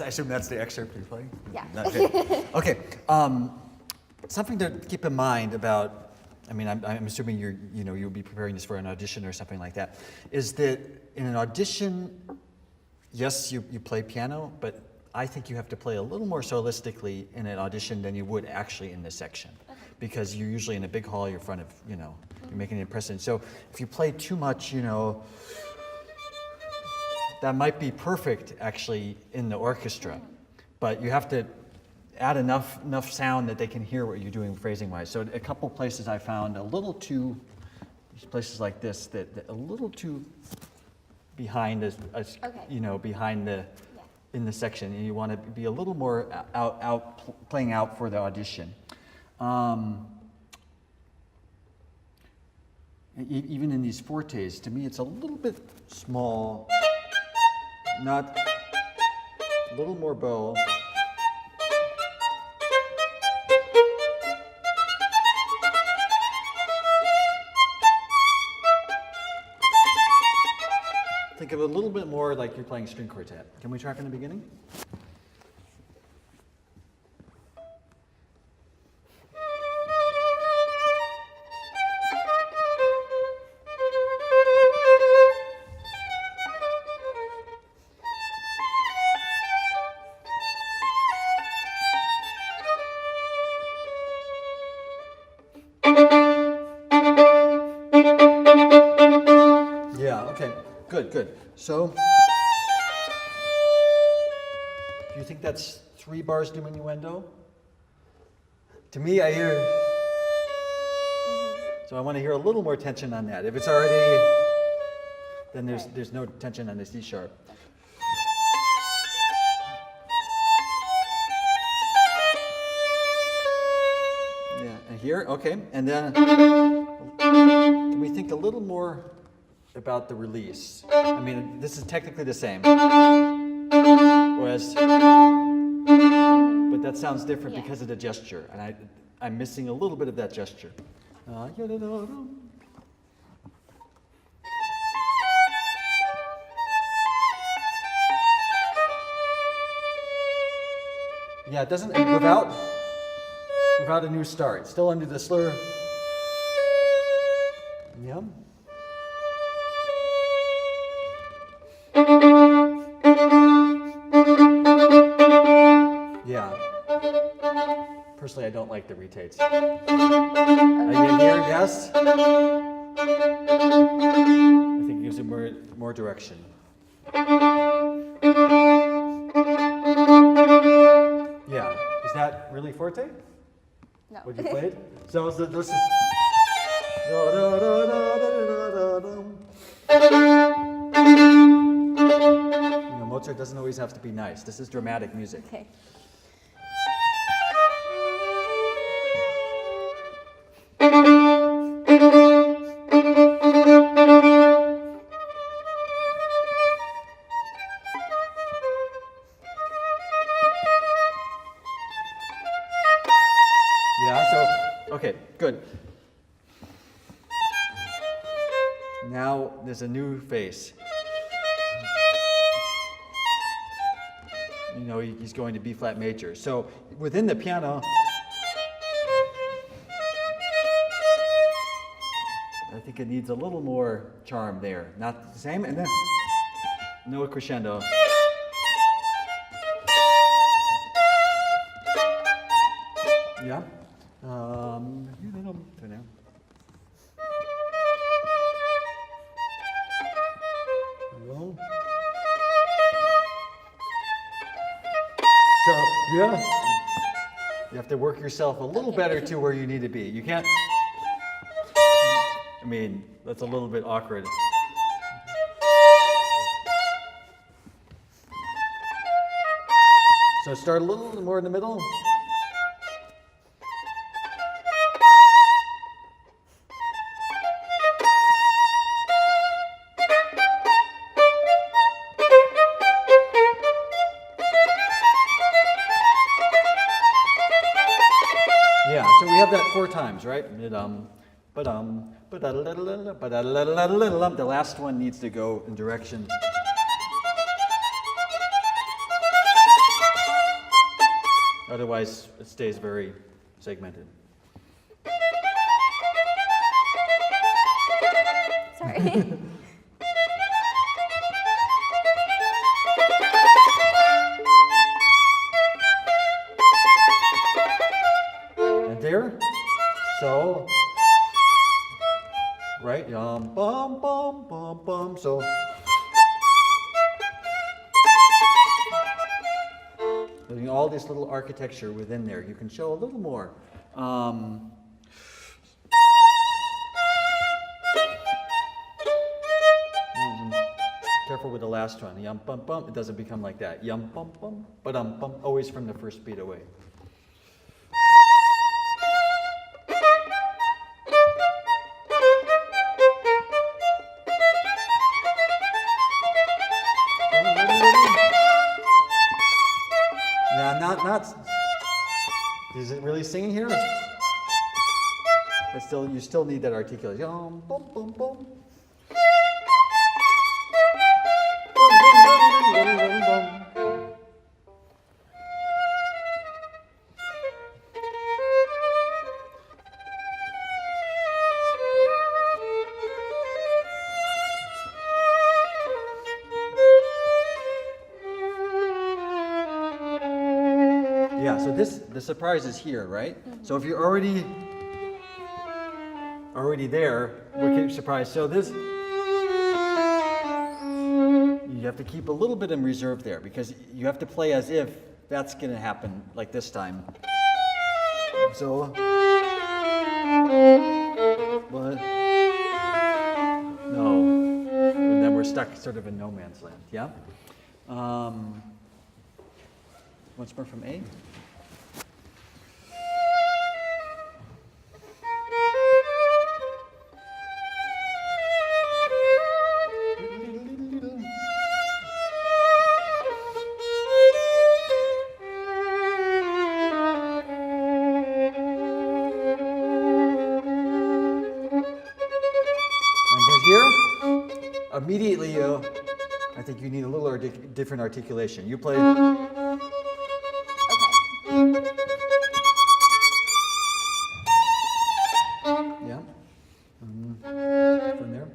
I assume that's the excerpt you're playing? Yeah. Okay. Something to keep in mind about, I mean, I'm assuming you'll be preparing this for an audition or something like that, is that in an audition, yes, you play piano, but I think you have to play a little more solistically in an audition than you would actually in this section. Okay. Because you're usually in a big hall, you're in front of, you're making an impression. So if you play too much, that might be perfect actually in the orchestra, but you have to add enough sound that they can hear what you're doing phrasing-wise. So a couple places I found a little too, places like this, that a little too behind behind the, in the section, and you want to be a little more playing out for the audition. Even in these fortes, to me, it's a little bit small, not a little more bow. Think of it a little bit more like you're playing string quartet. Can we try from the beginning? Good. So, do you think that's 3 bars diminuendo? To me, I hear. So I want to hear a little more tension on that. If it's already, then there's no tension on the C sharp. Yeah, and here, okay, and then can we think a little more about the release? I mean, this is technically the same. Whereas, but that sounds different because of the gesture, and I'm missing a little bit of that gesture. Yeah, it doesn't, without a new start, still under the slur. Yeah. Personally, I don't like the retates. Are you here? Yes? I think it gives it more direction. Yeah. Is that really forte? No. What you played? So listen. Mozart doesn't always have to be nice. This is dramatic music. Okay. Okay, good. Now there's a new face. He's going to B flat major. So within the piano, I think it needs a little more charm there. Not the same, and then no crescendo. Yeah. So, yeah, you have to work yourself a little better to where you need to be. You can't, I mean, that's a little bit awkward. So start a little more in the middle. So we have that 4 times, right? The last one needs to go in direction. Otherwise, it stays very segmented. Sorry. And there, so, right, bum, bum, bum, bum, so. Putting all this little architecture within there, you can show a little more. Careful with the last one. Yum bum bum. It doesn't become like that. Yum bum bum. But bum. Always from the first beat away. Now, not. Is it really singing here? But still, you still need that articulation. Yum bum bum bum. Yeah, so the surprise is here, right? So if you're already there, what can you surprise? So this, you have to keep a little bit in reserve there because you have to play as if that's going to happen like this time. So, but no, and then we're stuck sort of in no man's land. Yeah. Once more from A. Immediately, I think you need a little different articulation. You play. Okay. Yeah. From there.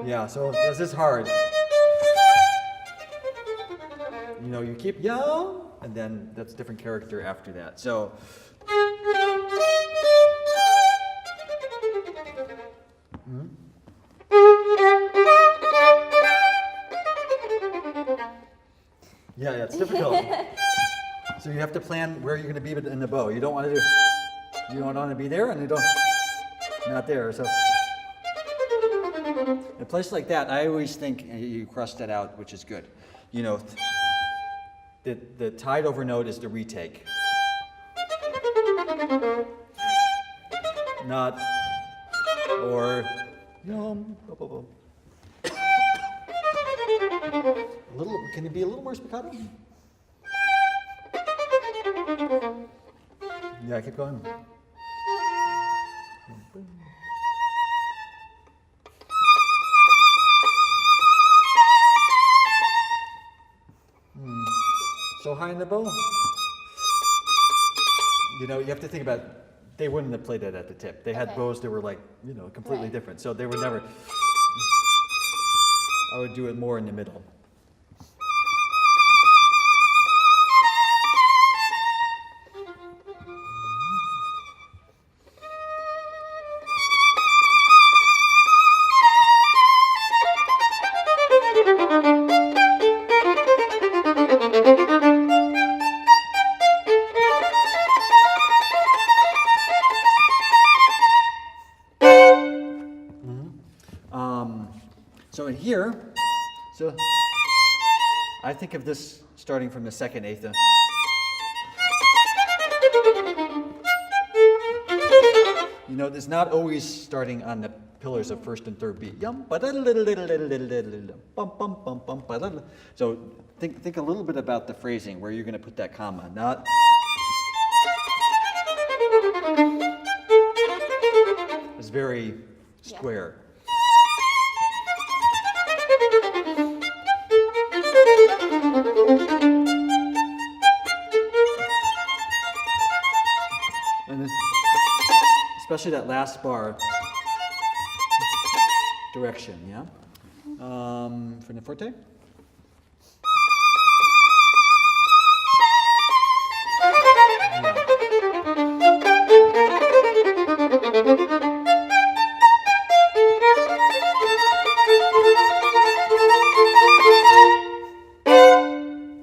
Yeah, so this is hard. You know, you keep young, and then that's a different character after that. So. Yeah, it's difficult. So you have to plan where you're going to be in the bow. You don't want to be there, and not there. So. In a place like that, I always think you cross that out, which is good. You know, the tied over note is the retake. Not, or, can you be a little more spiccato? Yeah, keep going. So high in the bow. You know, you have to think about, they wouldn't have played it at the tip. They had bows that were like, completely different. So they would never, I would do it more in the middle. So in here, so I think of this starting from the second eighth. You know, it's not always starting on the pillars of first and third beat. So think a little bit about the phrasing where you're going to put that comma. Not. is very square. And then, especially that last bar direction, yeah? For the forte?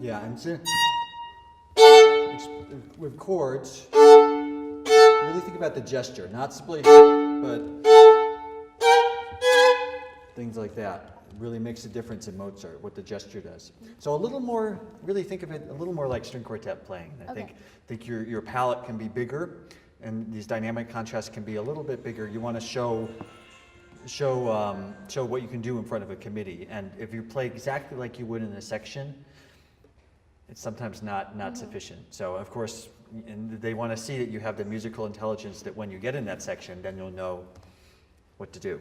Yeah, and so, with chords, really think about the gesture, not simply, but things like that. It really makes a difference in Mozart, what the gesture does. So a little more, really think of it a little more like string quartet playing. I think your palette can be bigger, and these dynamic contrasts can be a little bit bigger. You want to show what you can do in front of a committee. And if you play exactly like you would in a section, it's sometimes not sufficient. So of course, and they want to see that you have the musical intelligence that when you get in that section, then you'll know what to do.